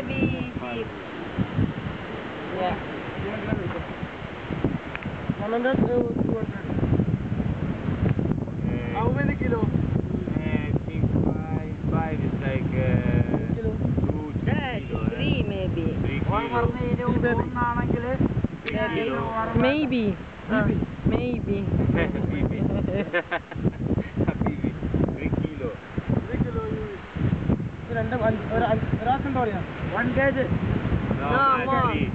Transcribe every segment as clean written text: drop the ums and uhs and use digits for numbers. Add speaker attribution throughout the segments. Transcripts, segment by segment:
Speaker 1: maybe beef. Yeah.
Speaker 2: 100, 200. How many kilo?
Speaker 3: I think five is like
Speaker 2: Kilo.
Speaker 1: 3 maybe.
Speaker 3: 3 kilo.
Speaker 1: Maybe. Maybe.
Speaker 3: Bibi. 3 kilo.
Speaker 2: 3 kilo. One kg.
Speaker 3: No,
Speaker 1: No, more.
Speaker 3: 3.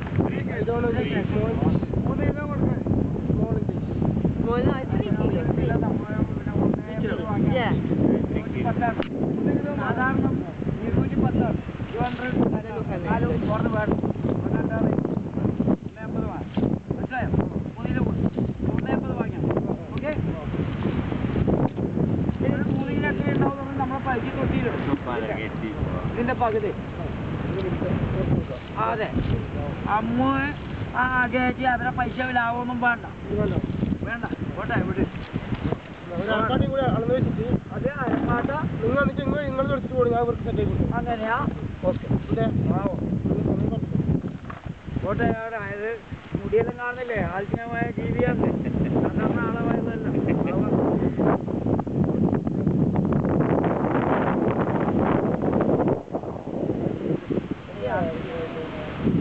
Speaker 2: I don't know.
Speaker 1: Well, no, it's 3 kilos. Yeah.
Speaker 3: 3 kilo.
Speaker 2: ഇതിന്റെ പകുതി അതെ അമ്മ ചേച്ചി അവരെ പൈസ ലാഭമൊന്നും വേണ്ട വേണ്ട പോട്ടെ ഇവിടെ അതെ അരപ്പാട്ട അങ്ങനെയാ പോട്ടെ അതായത് മുടിയെല്ലാം കാണുന്നില്ലേ ആത്മീയമായ ജീവിയാണ് സാധാരണ ആളായതല്ല